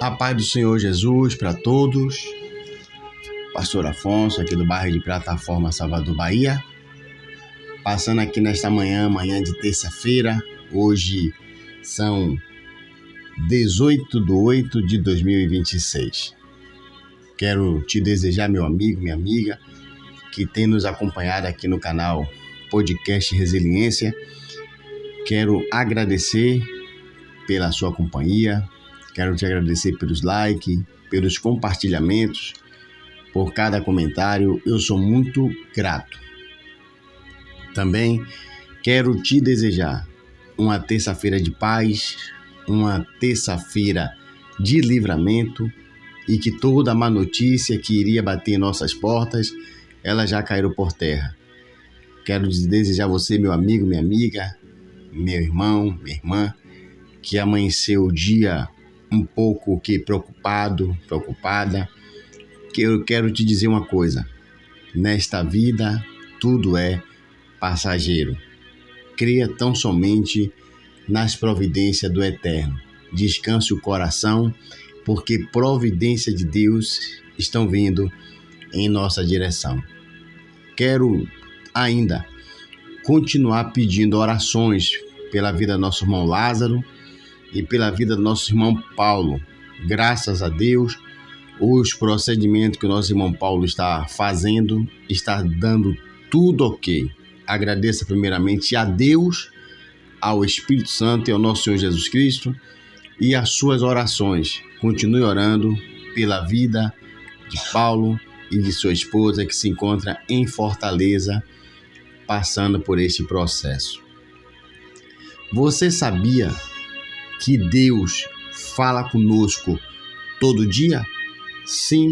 A paz do Senhor Jesus para todos. Pastor Afonso, aqui do bairro de Plataforma, Salvador, Bahia. Passando aqui nesta manhã de terça-feira. Hoje são 18/8/2026. Quero te desejar, meu amigo, minha amiga, que tem nos acompanhado aqui no canal Podcast Resiliência. Quero agradecer pela sua companhia. Quero te agradecer pelos likes, pelos compartilhamentos, por cada comentário. Eu sou muito grato. Também quero te desejar uma terça-feira de paz, uma terça-feira de livramento e que toda má notícia que iria bater em nossas portas, ela já caiu por terra. Quero desejar a você, meu amigo, minha amiga, meu irmão, minha irmã, que amanheceu o dia um pouco preocupada, que eu quero te dizer uma coisa: nesta vida tudo é passageiro. Creia tão somente nas providências do Eterno. Descanse o coração, porque providências de Deus estão vindo em nossa direção. Quero ainda continuar pedindo orações pela vida do nosso irmão Lázaro e pela vida do nosso irmão Paulo. Graças a Deus, os procedimentos que o nosso irmão Paulo está fazendo, está dando tudo ok. Agradeça primeiramente a Deus, ao Espírito Santo e ao nosso Senhor Jesus Cristo e as suas orações. Continue orando pela vida de Paulo e de sua esposa, que se encontra em Fortaleza, passando por este processo. Você sabia que Deus fala conosco todo dia? Sim,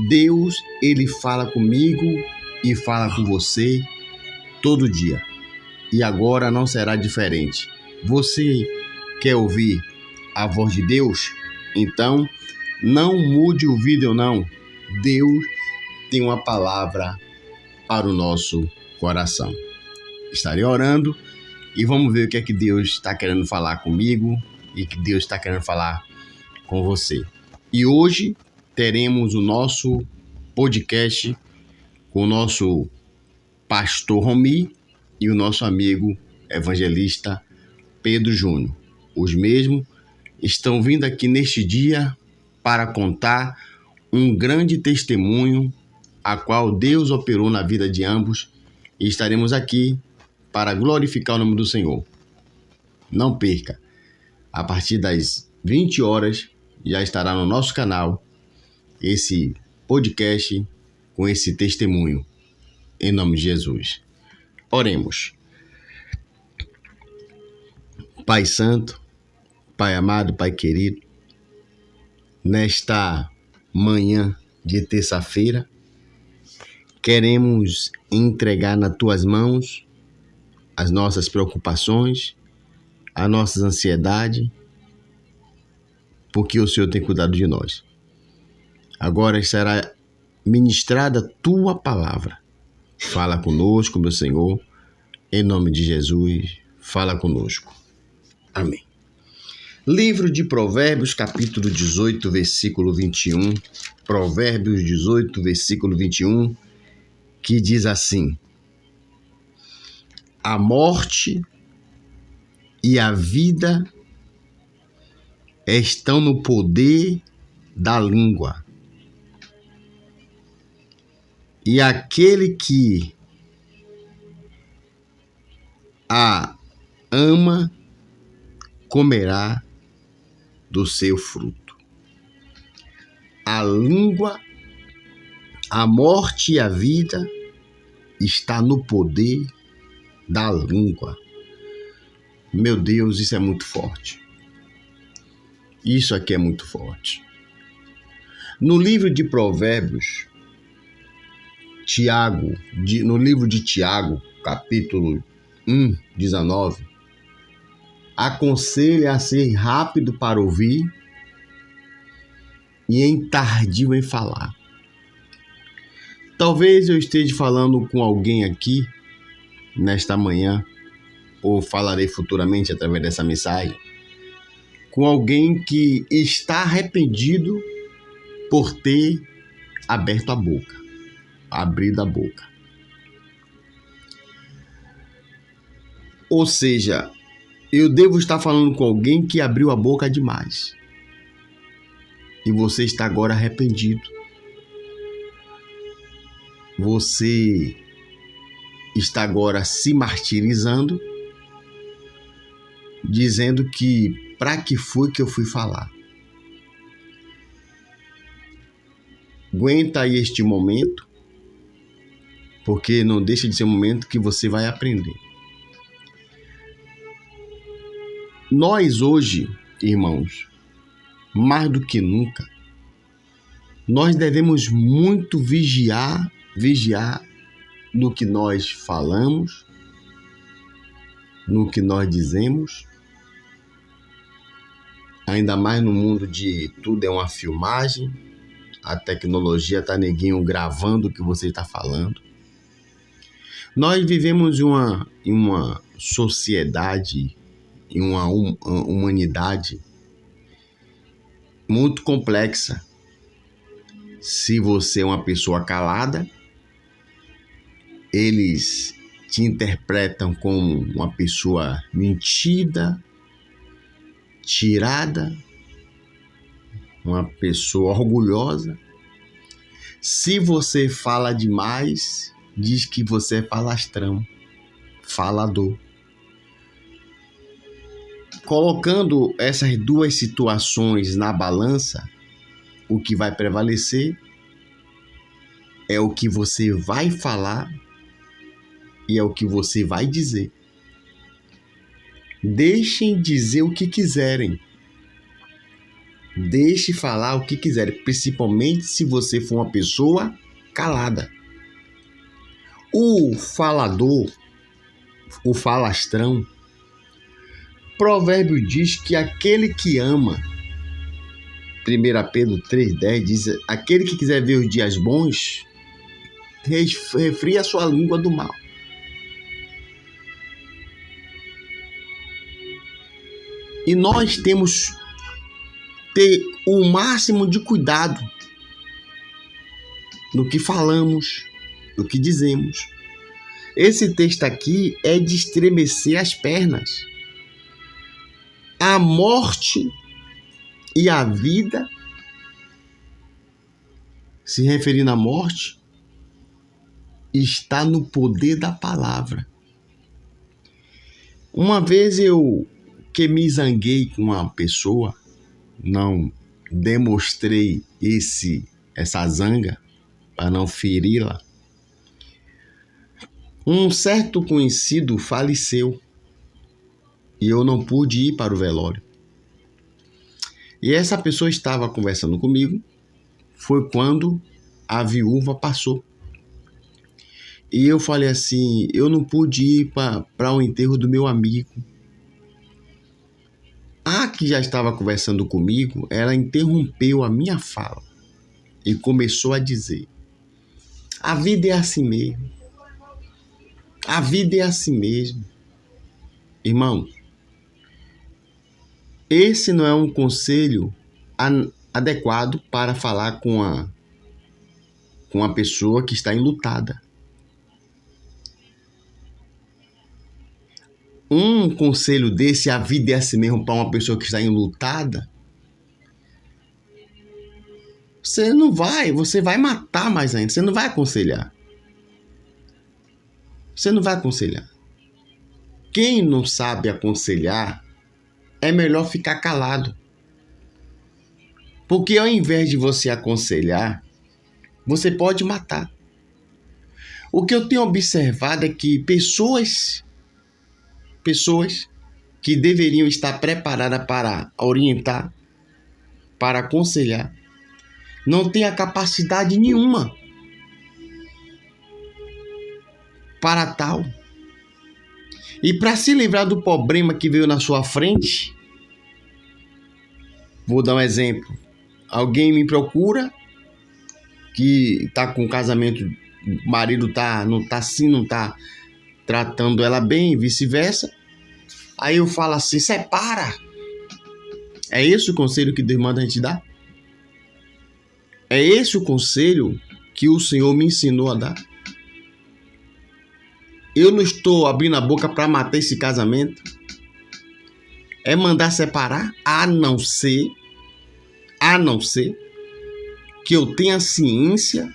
Deus, Ele fala comigo e fala com você todo dia. E agora não será diferente. Você quer ouvir a voz de Deus? Então, não mude o vídeo não. Deus tem uma palavra para o nosso coração. Estarei orando e vamos ver o que é que Deus está querendo falar comigo e que Deus está querendo falar com você. E hoje teremos o nosso podcast com o nosso pastor Romi e o nosso amigo evangelista Pedro Júnior. Os mesmos estão vindo aqui neste dia para contar um grande testemunho a qual Deus operou na vida de ambos, e estaremos aqui para glorificar o nome do Senhor. Não perca, a partir das 20 horas já estará no nosso canal esse podcast com esse testemunho, em nome de Jesus. Oremos. Pai Santo, Pai amado, Pai querido, nesta manhã de terça-feira, queremos entregar nas Tuas mãos as nossas preocupações, as nossas ansiedades, porque o Senhor tem cuidado de nós. Agora será ministrada a Tua palavra. Fala conosco, meu Senhor, em nome de Jesus, fala conosco. Amém. Livro de Provérbios, capítulo 18, versículo 21. Provérbios 18, versículo 21, que diz assim: a morte e a vida estão no poder da língua, e aquele que a ama comerá do seu fruto. A língua, a morte e a vida está no poder da língua. Meu Deus, isso é muito forte. Isso aqui é muito forte. No livro de Provérbios, no livro de Tiago, capítulo 1, 19, aconselha a ser rápido para ouvir e tardio em falar. Talvez eu esteja falando com alguém aqui nesta manhã, ou falarei futuramente através dessa mensagem, com alguém que está arrependido por ter aberto a boca, abrido a boca. Ou seja, eu devo estar falando com alguém que abriu a boca demais. E você está agora arrependido. Você está agora se martirizando, dizendo que para que foi que eu fui falar. Aguenta aí este momento, porque não deixa de ser um momento que você vai aprender. Nós hoje, irmãos, mais do que nunca, nós devemos muito vigiar no que nós falamos, no que nós dizemos, ainda mais no mundo de tudo é uma filmagem, a tecnologia está neguinho gravando o que você está falando. Nós vivemos em uma sociedade, em uma humanidade muito complexa. Se você é uma pessoa calada, eles te interpretam como uma pessoa mentida, tirada, uma pessoa orgulhosa. Se você fala demais, diz que você é falastrão, falador. Colocando essas duas situações na balança, o que vai prevalecer é o que você vai falar e é o que você vai dizer. Deixem dizer o que quiserem. Deixe falar o que quiserem, principalmente se você for uma pessoa calada. O falador, o falastrão, Provérbio diz que aquele que ama, 1 Pedro 3,10 diz, aquele que quiser ver os dias bons, refria a sua língua do mal. E nós temos que ter o máximo de cuidado no que falamos, no que dizemos. Esse texto aqui é de estremecer as pernas. A morte e a vida, se referindo à morte, está no poder da palavra. Uma vez eu que me zanguei com uma pessoa, não demonstrei essa zanga para não feri-la. Um certo conhecido faleceu e eu não pude ir para o velório. E essa pessoa estava conversando comigo, foi quando a viúva passou. E eu falei assim, eu não pude ir para o enterro do meu amigo. A que já estava conversando comigo, ela interrompeu a minha fala e começou a dizer, a vida é assim mesmo. A vida é assim mesmo. Irmão, esse não é um conselho adequado para falar com a pessoa que está enlutada. Um conselho desse, a vida é assim mesmo, para uma pessoa que está enlutada, você vai matar mais ainda, você não vai aconselhar. Você não vai aconselhar. Quem não sabe aconselhar, é melhor ficar calado. Porque ao invés de você aconselhar, você pode matar. O que eu tenho observado é que pessoas que deveriam estar preparadas para orientar, para aconselhar, não têm a capacidade nenhuma para tal. E para se livrar do problema que veio na sua frente, vou dar um exemplo. Alguém me procura que está com casamento, o marido não está tratando ela bem, vice-versa. Aí eu falo assim, separa. É esse o conselho que Deus manda a gente dar? É esse o conselho que o Senhor me ensinou a dar? Eu não estou abrindo a boca para matar esse casamento. É mandar separar, a não ser que eu tenha ciência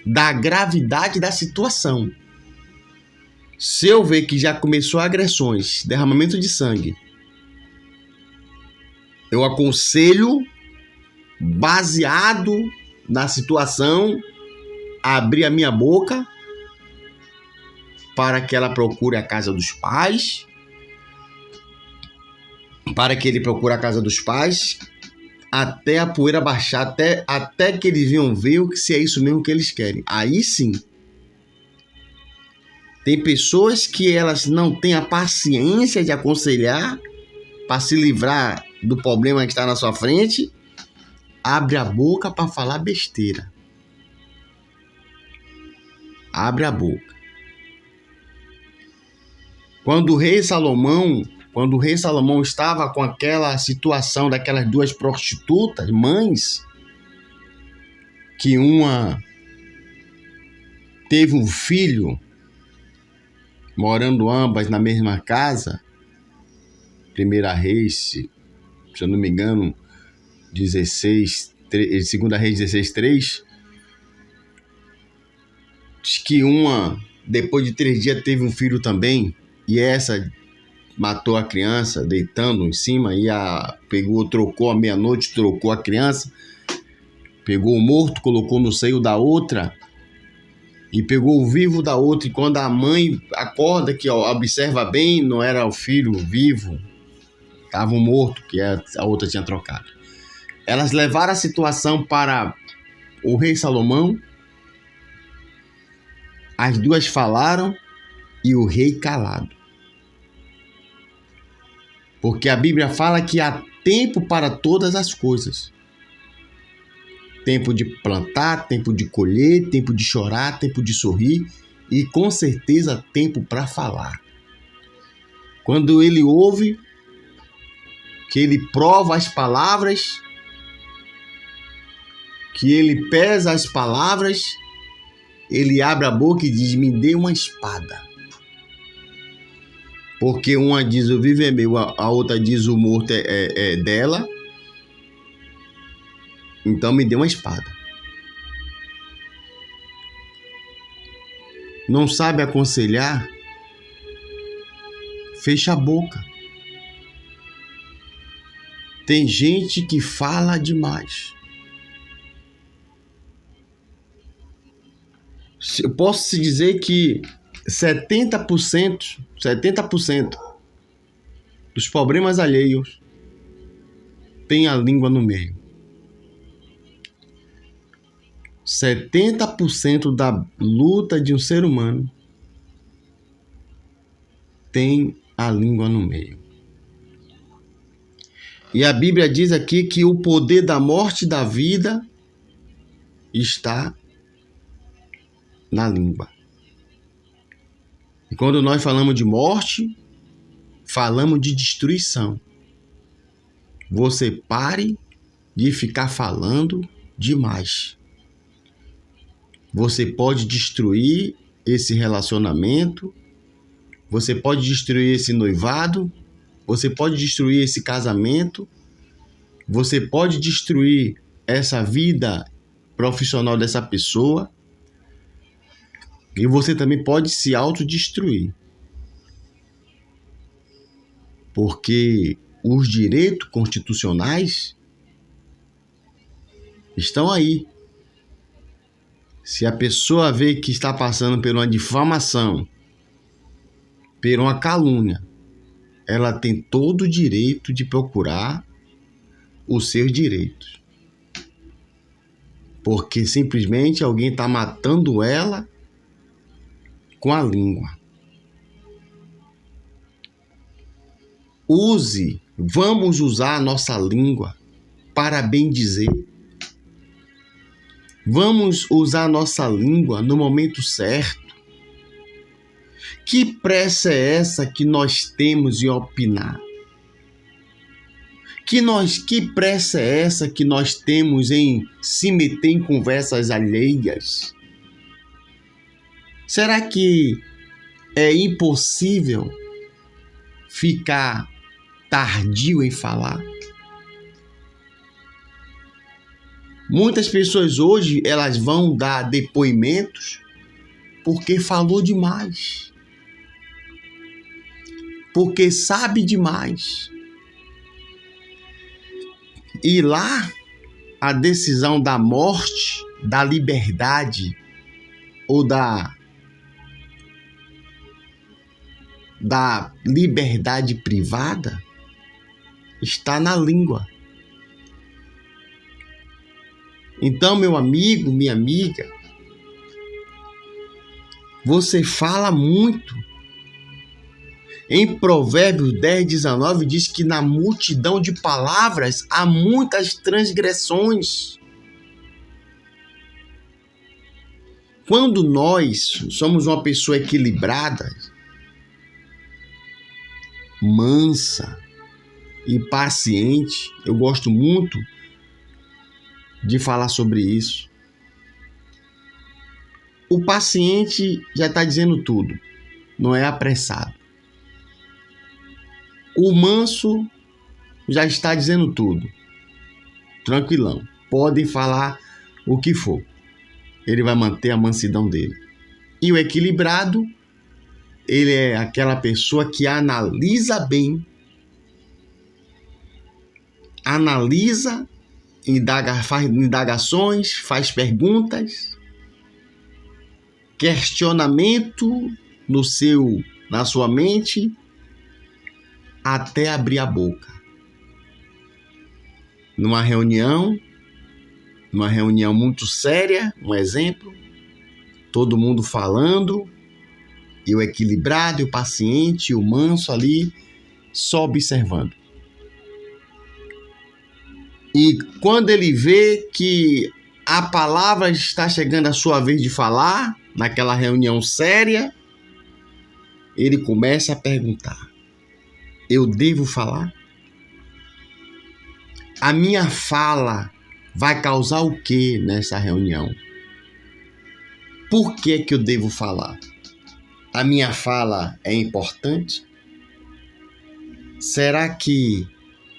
da gravidade da situação. Se eu ver que já começou agressões, derramamento de sangue, eu aconselho, baseado na situação, a abrir a minha boca para que ela procure a casa dos pais, para que ele procure a casa dos pais, até a poeira baixar, até que eles venham ver se é isso mesmo que eles querem. Aí sim. Tem pessoas que elas não têm a paciência de aconselhar para se livrar do problema que está na sua frente, abre a boca para falar besteira. Abre a boca. Quando o rei Salomão estava com aquela situação daquelas duas prostitutas, mães, que uma teve um filho, morando ambas na mesma casa, Primeira Reis, se eu não me engano, 2 Reis 16:3, diz que uma, depois de 3 dias, teve um filho também, e essa matou a criança deitando em cima, e trocou à meia-noite, trocou a criança, pegou o morto, colocou no seio da outra, e pegou o vivo da outra, e quando a mãe acorda, que observa bem, não era o filho vivo, estava um morto, que a outra tinha trocado. Elas levaram a situação para o rei Salomão, as duas falaram, e o rei calado. Porque a Bíblia fala que há tempo para todas as coisas. Tempo de plantar, tempo de colher, tempo de chorar, tempo de sorrir e com certeza tempo para falar. Quando ele ouve, que ele prova as palavras, que ele pesa as palavras, ele abre a boca e diz: me dê uma espada. Porque uma diz o vivo é meu, a outra diz o morto é dela. Então me dê uma espada. Não sabe aconselhar? Fecha a boca. Tem gente que fala demais. Eu posso te dizer que 70% dos problemas alheios tem a língua no meio. 70% da luta de um ser humano tem a língua no meio. E a Bíblia diz aqui que o poder da morte e da vida está na língua. E quando nós falamos de morte, falamos de destruição. Você pare de ficar falando demais. Você pode destruir esse relacionamento, você pode destruir esse noivado, você pode destruir esse casamento, você pode destruir essa vida profissional dessa pessoa, e você também pode se autodestruir. Porque os direitos constitucionais estão aí. Se a pessoa vê que está passando por uma difamação, por uma calúnia, ela tem todo o direito de procurar os seus direitos. Porque simplesmente alguém está matando ela com a língua. Vamos usar a nossa língua para bem dizer. Vamos usar a nossa língua no momento certo. Que pressa é essa que nós temos em opinar? Que pressa é essa que nós temos em se meter em conversas alheias? Será que é impossível ficar tardio em falar? Muitas pessoas hoje, elas vão dar depoimentos porque falou demais, porque sabe demais. E lá, a decisão da morte, da liberdade ou da liberdade privada está na língua. Então, meu amigo, minha amiga, você fala muito. Em Provérbios 10:19 diz que na multidão de palavras há muitas transgressões. Quando nós somos uma pessoa equilibrada, mansa e paciente, eu gosto muito de falar sobre isso. O paciente já está dizendo tudo, não é apressado. O manso já está dizendo tudo, tranquilão. Podem falar o que for, ele vai manter a mansidão dele. E o equilibrado, ele é aquela pessoa que analisa bem, analisa, faz indagações, faz perguntas, questionamento na sua mente, até abrir a boca. Numa reunião muito séria, um exemplo, todo mundo falando, e o equilibrado, e o paciente, e o manso ali, só observando. E quando ele vê que a palavra está chegando à sua vez de falar, naquela reunião séria, ele começa a perguntar: eu devo falar? A minha fala vai causar o que nessa reunião? Por que eu devo falar? A minha fala é importante? Será que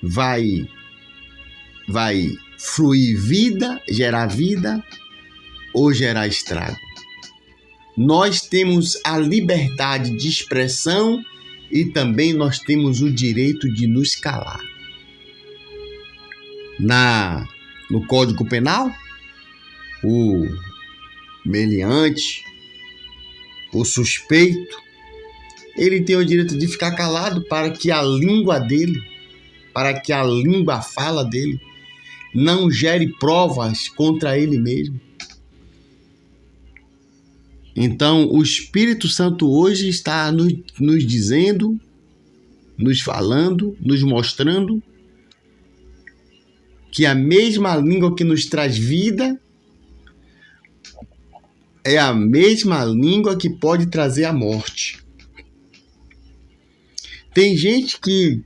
vai fluir vida, gerar vida ou gerar estrago? Nós temos a liberdade de expressão e também nós temos o direito de nos calar. No Código Penal, o meliante, o suspeito, ele tem o direito de ficar calado para que a língua dele, para que a língua fala dele, não gere provas contra ele mesmo. Então, o Espírito Santo hoje está nos dizendo, nos falando, nos mostrando que a mesma língua que nos traz vida é a mesma língua que pode trazer a morte. Tem gente que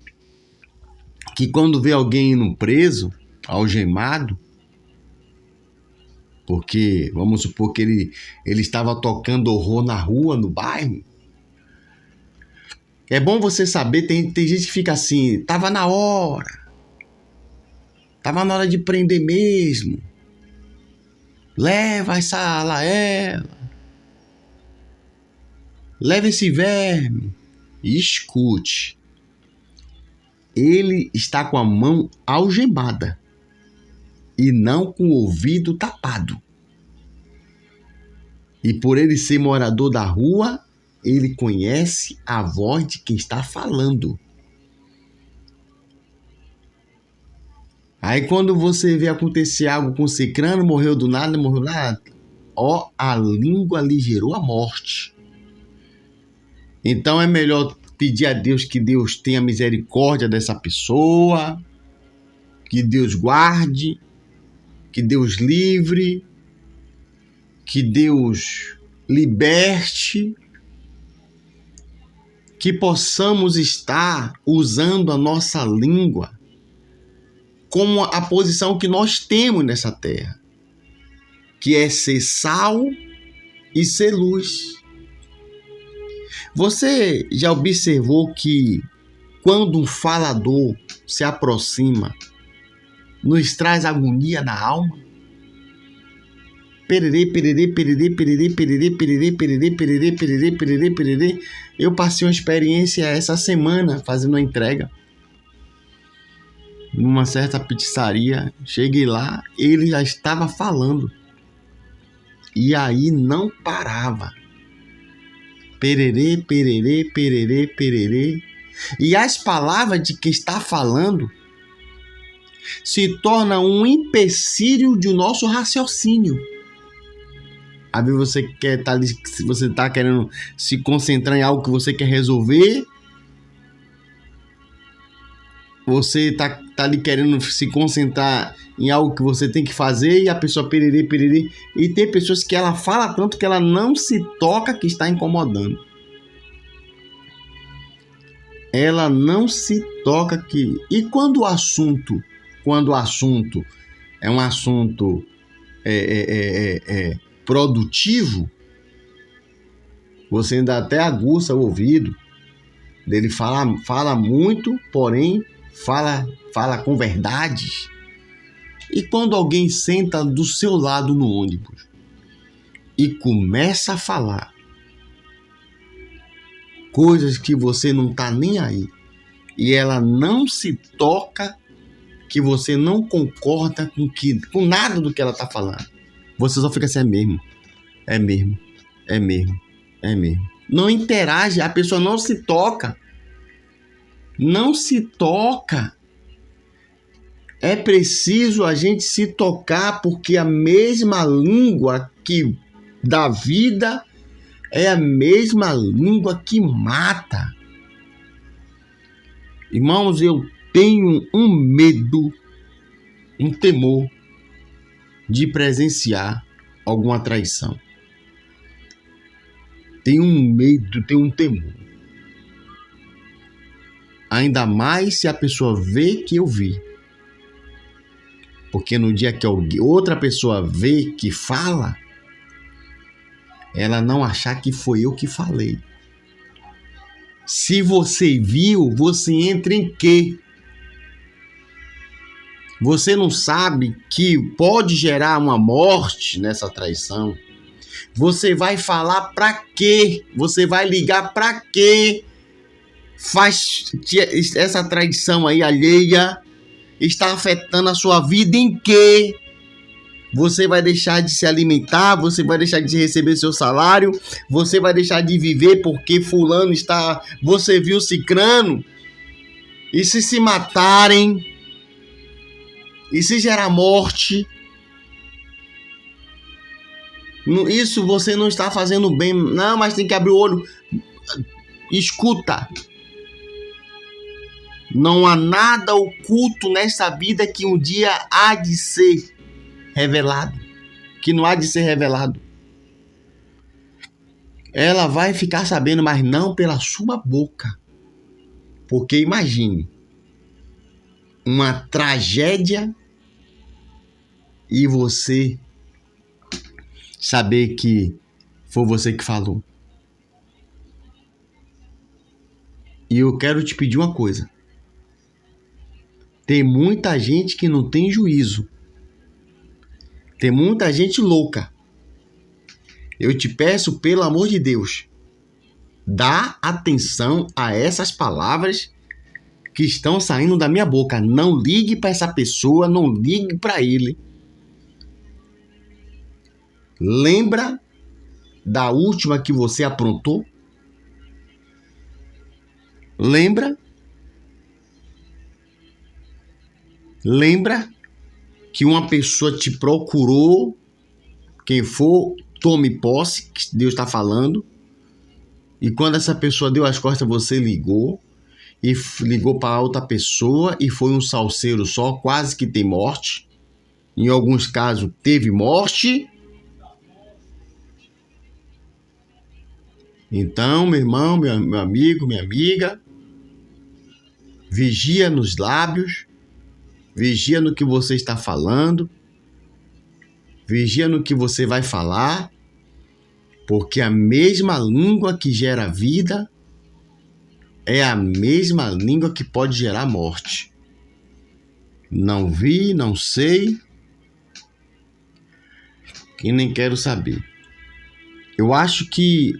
quando vê alguém indo preso, algemado, porque, vamos supor que ele estava tocando horror na rua, no bairro. É bom você saber, tem gente que fica assim, tava na hora de prender mesmo. Leva essa Laela, leva esse verme e escute. Ele está com a mão algemada e não com o ouvido tapado. E por ele ser morador da rua, ele conhece a voz de quem está falando. Aí quando você vê acontecer algo com o cicrano, morreu do nada, a língua lhe gerou a morte. Então é melhor pedir a Deus que Deus tenha misericórdia dessa pessoa, que Deus guarde, que Deus livre, que Deus liberte, que possamos estar usando a nossa língua como a posição que nós temos nessa terra, que é ser sal e ser luz. Você já observou que quando um falador se aproxima, nos traz agonia na alma? Pererê, pererê, pererê, pererê, pererê, pererê, pererê, pererê, pererê, pererê, pererê. Eu passei uma experiência essa semana fazendo uma entrega numa certa pizzaria. Cheguei lá, ele já estava falando. E aí não parava. Pererê, pererê, pererê, pererê. E as palavras de quem está falando se tornam um empecilho de nosso raciocínio. Às vezes você quer tá ali, se você está querendo se concentrar em algo que você quer resolver, você está ali querendo se concentrar em algo que você tem que fazer e a pessoa pererê, pererê. E tem pessoas que ela fala tanto que ela não se toca que está incomodando. Ela não se toca que... E quando o assunto é um assunto produtivo, você ainda até aguça o ouvido dele, fala muito, porém fala com verdades. E quando alguém senta do seu lado no ônibus e começa a falar coisas que você não tá nem aí, e ela não se toca, que você não concorda com nada do que ela tá falando, você só fica assim, é mesmo. Não interage, a pessoa não se toca. É preciso a gente se tocar, porque a mesma língua que dá vida é a mesma língua que mata. Irmãos, eu tenho um medo, um temor de presenciar alguma traição. Tenho um medo, tenho um temor. Ainda mais se a pessoa vê que eu vi. Porque no dia que outra pessoa vê que fala, ela não achar que foi eu que falei. Se você viu, você entra em quê? Você não sabe que pode gerar uma morte nessa traição? Você vai falar pra quê? Você vai ligar pra quê? Essa traição aí alheia está afetando a sua vida em quê? Você vai deixar de se alimentar, você vai deixar de receber seu salário, você vai deixar de viver porque fulano está... Você viu cicrano? E se matarem? E se gerar morte? Isso você não está fazendo bem. Não, mas tem que abrir o olho. Escuta. Não há nada oculto nessa vida que um dia há de ser revelado. Que não há de ser revelado. Ela vai ficar sabendo, mas não pela sua boca. Porque imagine uma tragédia e você saber que foi você que falou. E eu quero te pedir uma coisa. Tem muita gente que não tem juízo. Tem muita gente louca. Eu te peço, pelo amor de Deus, dá atenção a essas palavras que estão saindo da minha boca. Não ligue para essa pessoa, não ligue para ele. Lembra da última que você aprontou? Lembra que uma pessoa te procurou? Quem for, tome posse, que Deus está falando. E quando essa pessoa deu as costas, você ligou. E ligou para outra pessoa e foi um salseiro só, quase que tem morte. Em alguns casos teve morte. Então, meu irmão, meu amigo, minha amiga, vigia nos lábios, Vigia no que você está falando. Vigia no que você vai falar. Porque a mesma língua que gera vida é a mesma língua que pode gerar morte. Não vi, não sei e nem quero saber. Eu acho que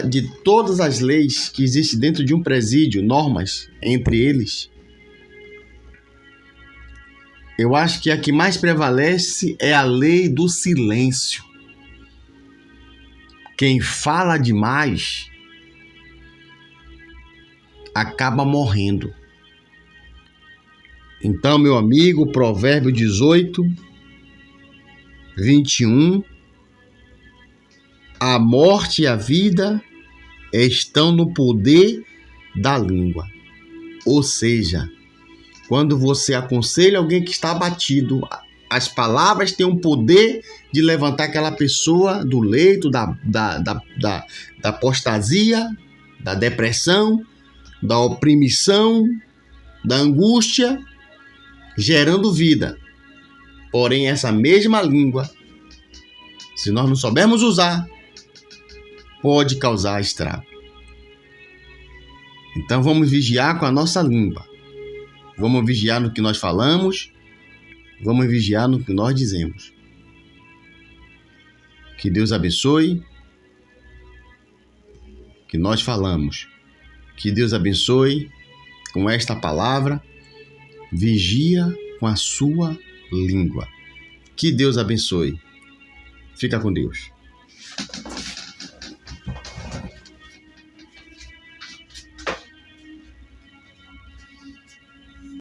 de todas as leis que existem dentro de um presídio, normas entre eles, eu acho que a que mais prevalece é a lei do silêncio. Quem fala demais acaba morrendo. Então, meu amigo, Provérbio 18, 21, a morte e a vida estão no poder da língua. Ou seja, quando você aconselha alguém que está abatido, as palavras têm o poder de levantar aquela pessoa do leito, da apostasia, da depressão, da oprimição, da angústia, gerando vida. Porém, essa mesma língua, se nós não soubermos usar, pode causar estrago. Então vamos vigiar com a nossa língua. Vamos vigiar no que nós falamos. Vamos vigiar no que nós dizemos. Que Deus abençoe. Que nós falamos. Que Deus abençoe com esta palavra. Vigia com a sua língua. Que Deus abençoe. Fica com Deus.